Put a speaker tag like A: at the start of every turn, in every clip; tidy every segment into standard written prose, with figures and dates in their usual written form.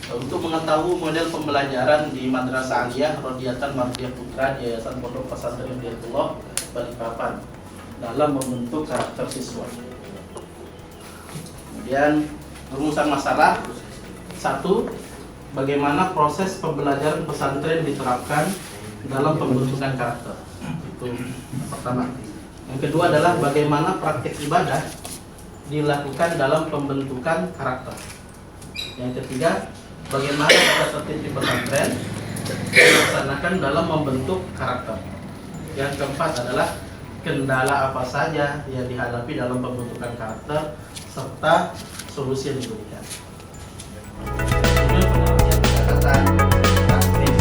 A: Untuk mengetahui model pembelajaran di Madrasah Aliyah Rodiatan Mardiah Putra di Yayasan Pondok Pesantren Hidayatullah Balikpapan dalam membentuk karakter siswa. Kemudian rumusan masalah 1. Bagaimana proses pembelajaran pesantren diterapkan dalam pembentukan karakter. Itu yang pertama. Yang kedua adalah bagaimana praktik ibadah dilakukan dalam pembentukan karakter. Yang ketiga, bagaimana tata tertib di pesantren dilaksanakan dalam membentuk karakter. Yang keempat adalah kendala apa saja yang dihadapi dalam pembentukan karakter serta solusi yang diberikan. Kemudian penelitian catatan praktis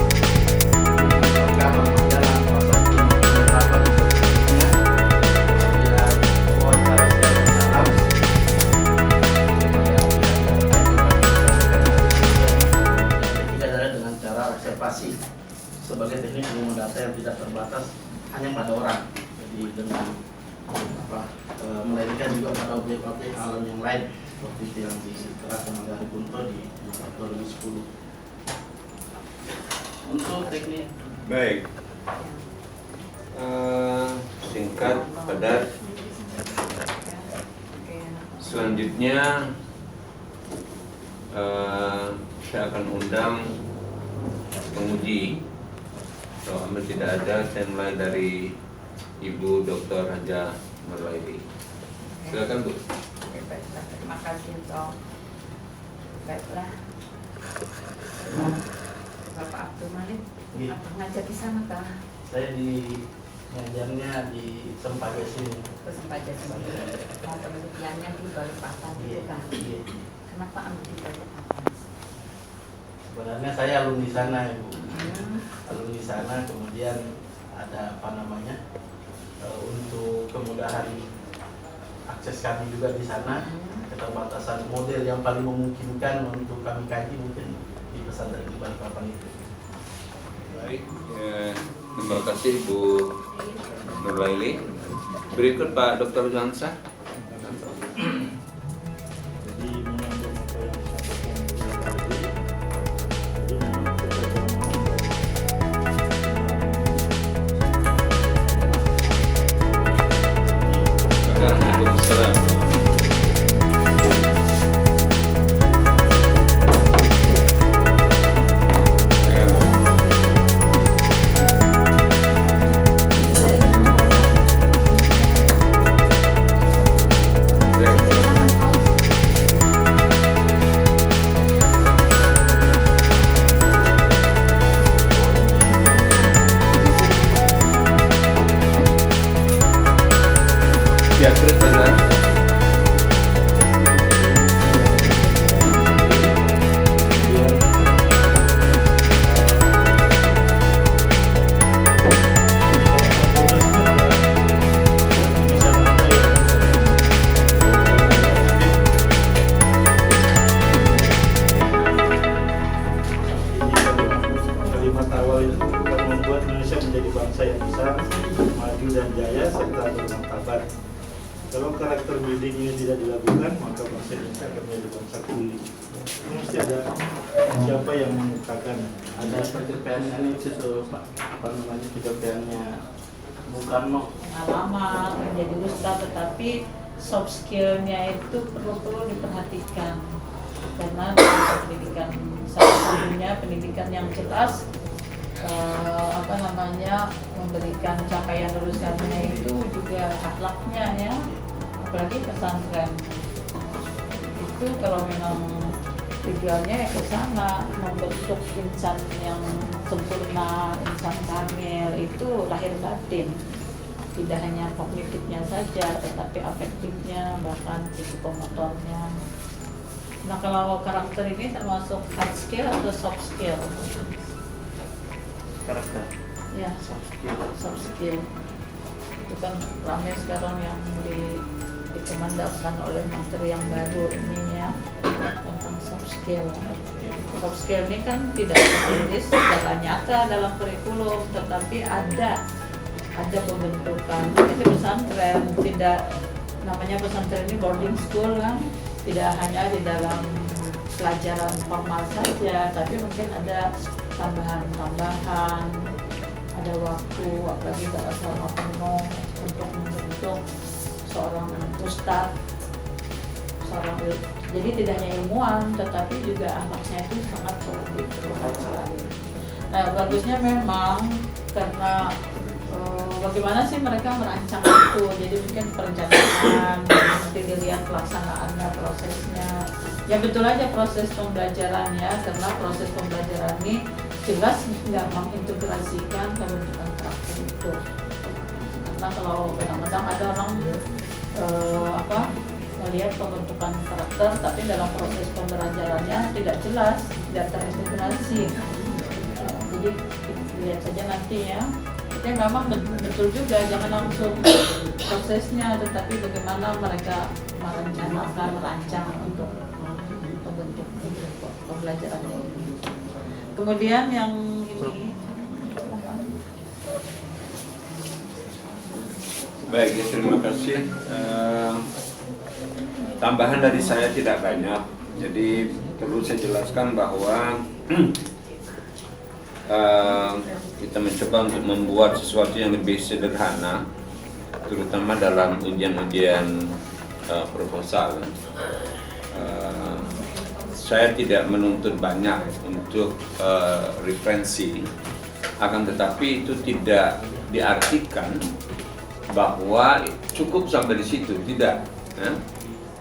A: program berjalan proses penerapan selanjutnya, kemudian wawancara secara mendalam, yang ketiga adalah dengan cara observasi sebagai teknik ilmu data yang tidak terbatas hanya pada orang, jadi dengan melainkan juga pada objek-objek alam yang lain seperti itu yang diterapkan oleh Hari Kunto di 2010. Untuk teknik
B: baik, singkat, padat. Selanjutnya saya akan undang penguji. Kalau amal tidak ada, saya mulai dari Ibu Dr. Haja Nurlaili. Silakan Bu.
C: Baiklah, terima kasih Dok. Baiklah, Bapak Abdul Malik,
A: Iya.
C: ngajar di sana kah?
A: saya di ngajarnya di Sempaja sini.
C: Kesempaja sebagai penelitiannya di Balikpapan itu kan?
A: Iya.
C: Kenapa ambil di Balikpapan?
A: Sebenarnya saya alumni sana ya Bu. Alumni sana, kemudian ada untuk kemudahan akses kami juga di sana, keterbatasan model yang paling memungkinkan untuk kami kaji mungkin di pesantren di Balikpapan itu.
B: Baik, terima kasih Bu Nurlaili. Berikut Pak Dr. Jansa.
D: Jadi menyambung apa yang disampaikan tadi, jadi memang kita
B: Waalaikumsalam. Ya, terus jalan.
D: kalimat awal itu akan membuat Indonesia menjadi bangsa yang besar, maju dan jaya serta bermartabat. Kalau karakter building ini tidak dilakukan, maka bangsa Indonesia akan menjadi bangsa kuli. Mesti ada siapa yang mengatakan
A: Ada pencapaiannya ini itu Pak, pencapaiannya bukan
C: Pengalaman menjadi ustadz, tetapi soft skillnya itu perlu diperhatikan karena pendidikan salah satunya pendidikan yang jelas memberikan capaian lulusannya itu juga akhlaknya ya, apalagi pesantren itu kalau memang tujuannya ya ke sana membentuk insan yang sempurna, insan kamil itu lahir batin, tidak hanya kognitifnya saja tetapi afektifnya bahkan psikomotornya. Nah kalau karakter ini termasuk hard skill atau soft skill?
A: karakter.
C: Ya, soft skill itu kan ramai sekarang yang dikomandasikan oleh menteri yang baru ini ya, tentang soft skill. Soft skill ini kan tidak ditulis secara nyata dalam kurikulum, tetapi ada pembentukan. Itu pesantren, tidak namanya pesantren ini boarding school kan, tidak hanya di dalam pelajaran formal saja, tapi mungkin ada tambahan-tambahan, ada waktu, apalagi kalau selama penuh untuk membentuk seorang ustadz, jadi tidak hanya ilmuwan, tetapi juga anaknya itu sangat bermanfaat. Nah, bagusnya memang karena bagaimana sih mereka merancang itu, jadi mungkin perencanaan, nanti dilihat pelaksanaannya, prosesnya. Ya betul aja proses pembelajarannya, karena proses pembelajaran ini jelas nggak mengintegrasikan pembentukan karakter itu. Karena kalau kadang-kadang ada orang melihat pembentukan karakter, tapi dalam proses pembelajarannya tidak jelas, tidak terintegrasi. Jadi lihat saja nanti ya. Tapi memang betul juga, jangan langsung prosesnya, tetapi bagaimana mereka merencanakan, merancang untuk membentuk pembelajarannya ini. Kemudian yang ini.
B: Baik, terima kasih. Tambahan dari saya tidak banyak, jadi perlu saya jelaskan bahwa kita mencoba untuk membuat sesuatu yang lebih sederhana, terutama dalam ujian-ujian proposal. Saya tidak menuntut banyak untuk referensi, akan tetapi itu tidak diartikan bahwa cukup sampai di situ, tidak. Ya.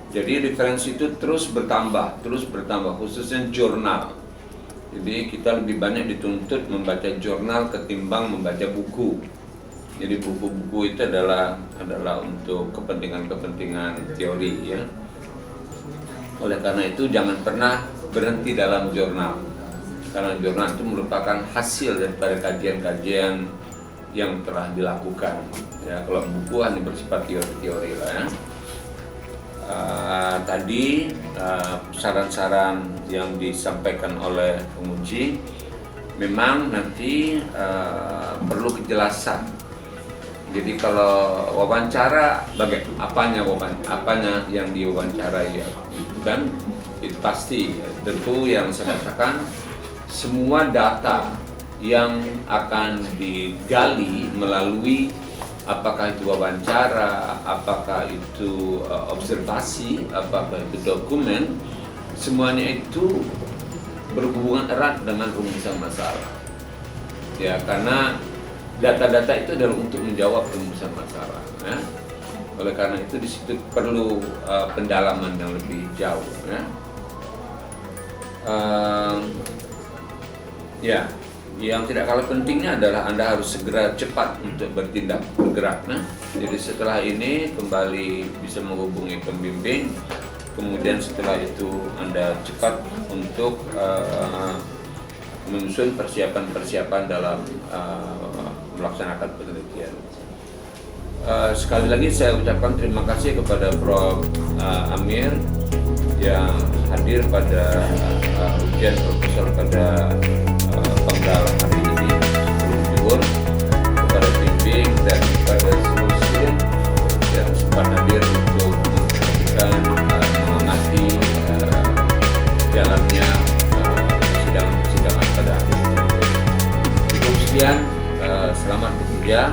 B: Jadi referensi itu terus bertambah, khususnya jurnal. Jadi kita lebih banyak dituntut membaca jurnal ketimbang membaca buku. Jadi buku-buku itu adalah untuk kepentingan teori, ya. Oleh karena itu jangan pernah berhenti dalam jurnal, karena jurnal itu merupakan hasil daripada kajian-kajian yang telah dilakukan. Ya, kalau buku hanya bersifat teori-teori lah, ya. Tadi saran-saran yang disampaikan oleh penguji memang nanti perlu kejelasan. Jadi kalau wawancara, apanya yang diwawancarai, ya, kan itu pasti tentu yang saya katakan semua data yang akan digali melalui apakah itu wawancara, apakah itu observasi, apakah itu dokumen, semuanya itu berhubungan erat dengan rumusan masalah. Ya, karena data-data itu adalah untuk menjawab rumusan masalah. Ya. Oleh karena itu di situ perlu pendalaman yang lebih jauh. Ya. Ya. Yang tidak kalah pentingnya adalah Anda harus segera cepat untuk bergerak. Nah, jadi setelah ini kembali bisa menghubungi pembimbing, kemudian setelah itu Anda cepat untuk menyusun persiapan dalam melaksanakan penelitian. Sekali lagi saya ucapkan terima kasih kepada Prof. Amir yang hadir pada ujian proposal pada tanggal hari ini sebelum zuhur, kepada bimbing dan kepada seluruh student yang sempat hadir untuk mengamati jalannya sidang-sidangan pada hari ini. Cukup sekian, selamat bekerja.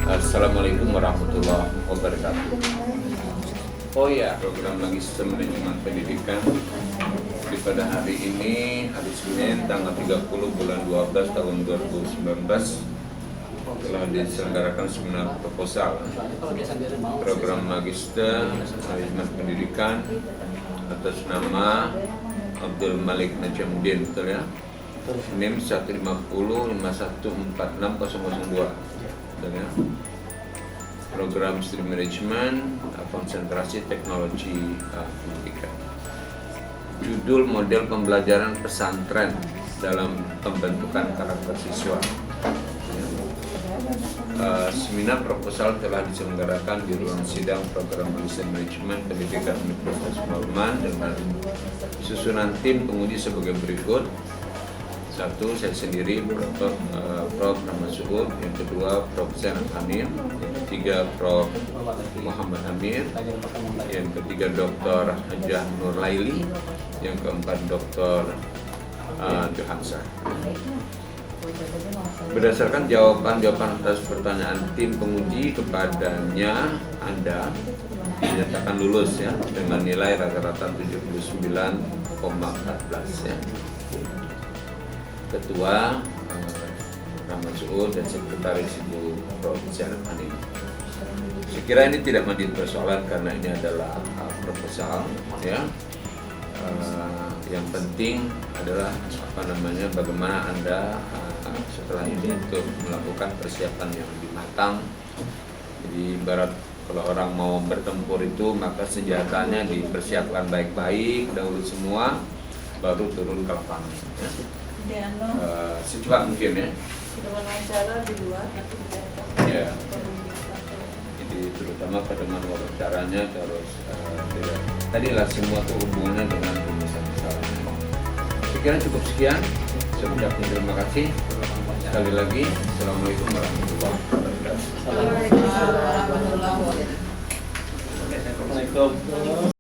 B: Assalamualaikum warahmatullahi wabarakatuh. Oh ya, program Magister Manajemen Pendidikan pada hari ini, hari Senin tanggal 30 bulan 12 tahun 2019 telah diselenggarakan seminar proposal program Magister Manajemen Pendidikan atas nama Abdul Malik Najamudin, betul ya? NIM 15051460002, betul ya? Program Studi Manajemen konsentrasi teknologi pendidikan. Judul model pembelajaran pesantren dalam pembentukan karakter siswa. Seminar proposal telah diselenggarakan di ruang sidang program Magister Manajemen Pendidikan Universitas Norman dengan susunan tim penguji sebagai berikut. 1. Saya sendiri, Prof. Rahmat Suhud. Yang kedua, Prof. Zainal Hamim. Yang ketiga, Prof. Muhammad Amir. Yang ketiga, Dr. Hajah Nur Laili. yang keempat Dr. Johansa. Berdasarkan jawaban-jawaban atas pertanyaan tim penguji, kepadanya Anda dinyatakan lulus ya dengan nilai rata-rata 79,14 ya. Ketua Rahmat Suud dan Sekretaris Ibu Prof. Syarifani. Saya kira ini tidak menjadi persoalan karena ini adalah proposal ya. Yang penting adalah bagaimana Anda setelah ini untuk melakukan persiapan yang lebih matang. Jadi ibarat kalau orang mau bertempur itu maka senjatanya dipersiapkan baik-baik dahulu semua, baru turun ke lapangan ya. Secepat mungkin ya. Ya. Jadi terutama dengan wawancaranya terus tidak. Tadilah semua itu hubungannya dengan rumusan masalah. Saya kira cukup sekian. Saya ucapkan terima kasih. Sekali lagi, Assalamualaikum warahmatullahi wabarakatuh.
C: Waalaikumsalam warahmatullahi wabarakatuh.
A: Assalamualaikum.